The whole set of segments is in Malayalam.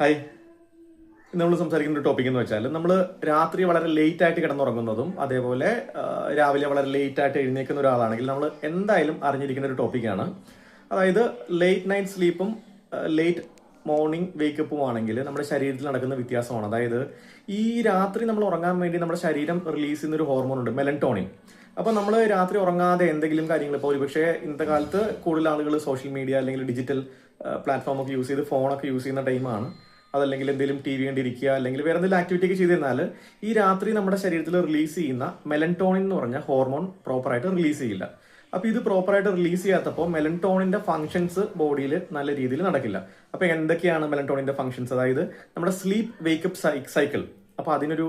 ഹായ്. നമ്മൾ സംസാരിക്കുന്ന ഒരു ടോപ്പിക് എന്ന് വെച്ചാൽ നമ്മൾ രാത്രി വളരെ ലേറ്റ് ആയിട്ട് കിടന്നുറങ്ങുന്നതും അതേപോലെ രാവിലെ വളരെ ലേറ്റ് ആയിട്ട് എഴുന്നേൽക്കുന്ന ഒരാളാണെങ്കിൽ നമ്മൾ എന്തായാലും അറിഞ്ഞിരിക്കുന്ന ഒരു ടോപ്പിക്കാണ്. അതായത് ലേറ്റ് നൈറ്റ് സ്ലീപ്പും ലേറ്റ് മോർണിംഗ് വേക്കപ്പും ആണെങ്കിൽ നമ്മുടെ ശരീരത്തിൽ നടക്കുന്ന വ്യത്യാസമാണ്. അതായത് ഈ രാത്രി നമ്മൾ ഉറങ്ങാൻ വേണ്ടി നമ്മുടെ ശരീരം റിലീസ് ചെയ്യുന്ന ഒരു ഹോർമോൺ ഉണ്ട്, മെലൻടോണിൻ. അപ്പോൾ നമ്മൾ രാത്രി ഉറങ്ങാതെ എന്തെങ്കിലും കാര്യങ്ങൾ, ഇപ്പോൾ ഒരുപക്ഷെ ഇന്നത്തെ കാലത്ത് കൂടുതൽ ആളുകൾ സോഷ്യൽ മീഡിയ അല്ലെങ്കിൽ ഡിജിറ്റൽ പ്ലാറ്റ്ഫോം ഒക്കെ യൂസ് ചെയ്ത് ഫോണൊക്കെ യൂസ് ചെയ്യുന്ന ടൈമാണ്. അതല്ലെങ്കിൽ എന്തെങ്കിലും ടി വി കണ്ടിരിക്കുക അല്ലെങ്കിൽ വേറെ എന്തെങ്കിലും ആക്ടിവിറ്റി ഒക്കെ ചെയ്തിരുന്നാൽ ഈ രാത്രി നമ്മുടെ ശരീരത്തിൽ റിലീസ് ചെയ്യുന്ന മെലൻടോണിൻ എന്ന് പറഞ്ഞ ഹോർമോൺ പ്രോപ്പറായിട്ട് റിലീസ് ചെയ്യില്ല. അപ്പൊ ഇത് പ്രോപ്പറായിട്ട് റിലീസ് ചെയ്യാത്തപ്പോൾ മെലൻടോണിന്റെ ഫംഗ്ഷൻസ് ബോഡിയിൽ നല്ല രീതിയിൽ നടക്കില്ല. അപ്പൊ എന്തൊക്കെയാണ് മെലൻടോണിന്റെ ഫംഗ്ഷൻസ്? അതായത് നമ്മുടെ സ്ലീപ്പ് വേക്കപ്പ് സൈക്കിൾ, അപ്പൊ അതിനൊരു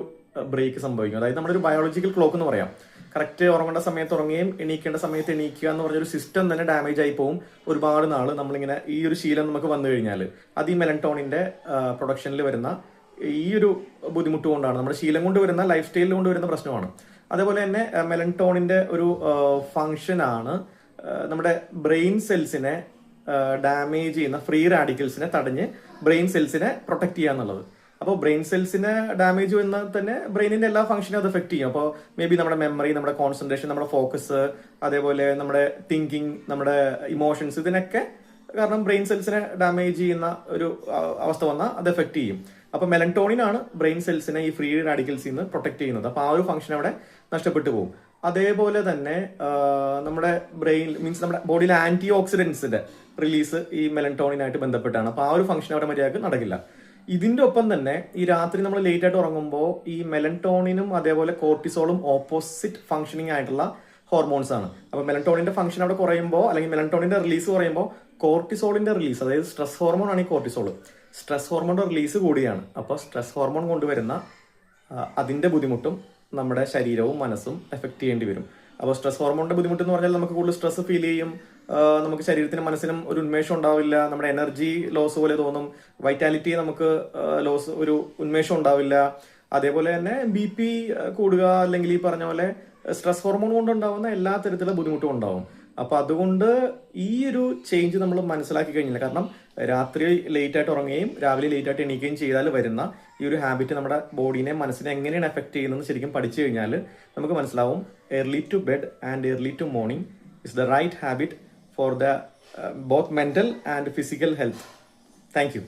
ബ്രേക്ക് സംഭവിക്കും. അതായത് നമ്മുടെ ഒരു ബയോളജിക്കൽ ക്ലോക്ക് എന്ന് പറയാം. കറക്റ്റ് ഉറങ്ങേണ്ട സമയത്ത് ഉറങ്ങുകയും എണീക്കേണ്ട സമയത്ത് എണീക്കുക എന്ന് പറഞ്ഞൊരു സിസ്റ്റം തന്നെ ഡാമേജ് ആയി പോകും. ഒരുപാട് നാള് നമ്മളിങ്ങനെ ഈ ഒരു ശീലം നമുക്ക് വന്നു കഴിഞ്ഞാൽ അത് ഈ മെലൻടോണിന്റെ പ്രൊഡക്ഷനിൽ വരുന്ന ഈ ഒരു ബുദ്ധിമുട്ട് കൊണ്ടാണ്, നമ്മുടെ ശീലം കൊണ്ട് വരുന്ന ലൈഫ് സ്റ്റൈലിൽ കൊണ്ട് വരുന്ന പ്രശ്നമാണ്. അതേപോലെ തന്നെ മെലൻടോണിന്റെ ഒരു ഫംഗ്ഷനാണ് നമ്മുടെ ബ്രെയിൻ സെൽസിനെ ഡാമേജ് ചെയ്യുന്ന ഫ്രീ റാഡിക്കൽസിനെ തടഞ്ഞ് ബ്രെയിൻ സെൽസിനെ പ്രൊട്ടക്ട് ചെയ്യുക എന്നുള്ളത്. അപ്പോൾ ബ്രെയിൻ സെൽസിന് ഡാമേജ് വന്നാൽ തന്നെ ബ്രെയിനിന്റെ എല്ലാ ഫംഗ്ഷനും അത് എഫക്ട് ചെയ്യും. അപ്പോൾ മേ ബി നമ്മുടെ മെമ്മറി, നമ്മുടെ കോൺസെൻട്രേഷൻ, നമ്മുടെ ഫോക്കസ്, അതേപോലെ നമ്മുടെ തിങ്കിങ്, നമ്മുടെ ഇമോഷൻസ്, ഇതിനൊക്കെ കാരണം ബ്രെയിൻ സെൽസിനെ ഡാമേജ് ചെയ്യുന്ന ഒരു അവസ്ഥ വന്നാൽ അത് എഫക്ട് ചെയ്യും. അപ്പൊ മെലൻടോണിൻ ആണ് ബ്രെയിൻ സെൽസിനെ ഈ ഫ്രീ റാഡിക്കൽസിൽ നിന്ന് പ്രൊട്ടക്ട് ചെയ്യുന്നത്. അപ്പൊ ആ ഒരു ഫംഗ്ഷൻ അവിടെ നഷ്ടപ്പെട്ടു പോകും. അതേപോലെ തന്നെ നമ്മുടെ ബ്രെയിൻ മീൻസ് നമ്മുടെ ബോഡിയിലെ ആന്റി ഓക്സിഡൻസിന്റെ റിലീസ് ഈ മെലൻടോണിനായിട്ട് ബന്ധപ്പെട്ടാണ്. അപ്പൊ ആ ഒരു ഫംഗ്ഷൻ അവിടെ മര്യാദക്ക് നടക്കില്ല. ഇതിന്റെ ഒപ്പം തന്നെ ഈ രാത്രി നമ്മൾ ലേറ്റ് ആയിട്ട് ഉറങ്ങുമ്പോൾ ഈ മെലൻടോണിനും അതേപോലെ കോർട്ടിസോളും ഓപ്പോസിറ്റ് ഫംഗ്ഷനിങ് ആയിട്ടുള്ള ഹോർമോൺസ് ആണ്. അപ്പൊ മെലൻടോണിന്റെ ഫംഗ്ഷൻ അവിടെ കുറയുമ്പോൾ അല്ലെങ്കിൽ മെലൻടോണിന്റെ റിലീസ് കുറയുമ്പോൾ കോർട്ടിസോളിന്റെ റിലീസ്, അതായത് സ്ട്രെസ് ഹോർമോൺ ആണ് ഈ കോർട്ടിസോൾ, സ്ട്രെസ് ഹോർമോണിന്റെ റിലീസ് കൂടിയാണ്. അപ്പോൾ സ്ട്രെസ് ഹോർമോൺ കൊണ്ടുവരുന്ന അതിന്റെ ബുദ്ധിമുട്ടും നമ്മുടെ ശരീരവും മനസ്സും എഫക്ട് ചെയ്യേണ്ടി വരും. അപ്പോൾ സ്ട്രെസ് ഹോർമോണിന്റെ ബുദ്ധിമുട്ട് എന്ന് പറഞ്ഞാൽ നമുക്ക് കൂടുതൽ സ്ട്രെസ് ഫീൽ ചെയ്യും, നമുക്ക് ശരീരത്തിനും മനസ്സിനും ഒരു ഉന്മേഷം ഉണ്ടാവില്ല, നമ്മുടെ എനർജി ലോസ് പോലെ തോന്നും, വൈറ്റാലിറ്റി നമുക്ക് ലോസ്, ഒരു ഉന്മേഷം ഉണ്ടാവില്ല. അതേപോലെ തന്നെ BP കൂടുക, അല്ലെങ്കിൽ ഈ പറഞ്ഞ പോലെ സ്ട്രെസ് ഹോർമോൺ കൊണ്ടുണ്ടാവുന്ന എല്ലാ തരത്തിലുള്ള ബുദ്ധിമുട്ടും ഉണ്ടാവും. അപ്പൊ അതുകൊണ്ട് ഈ ഒരു ചേഞ്ച് നമ്മൾ മനസ്സിലാക്കി കഴിഞ്ഞില്ല. കാരണം രാത്രി ലേറ്റ് ആയിട്ട് ഉറങ്ങുകയും രാവിലെ ലേറ്റ് ആയിട്ട് എണീക്കുകയും ചെയ്താൽ വരുന്ന ഈ ഒരു ഹാബിറ്റ് നമ്മുടെ ബോഡീനെ, മനസ്സിനെ എങ്ങനെയാണ് എഫക്ട് ചെയ്യുന്നത് ശരിക്കും പഠിച്ചു കഴിഞ്ഞാൽ നമുക്ക് മനസ്സിലാവും early to bed and early to morning is the right habit for the both mental and physical health. Thank you.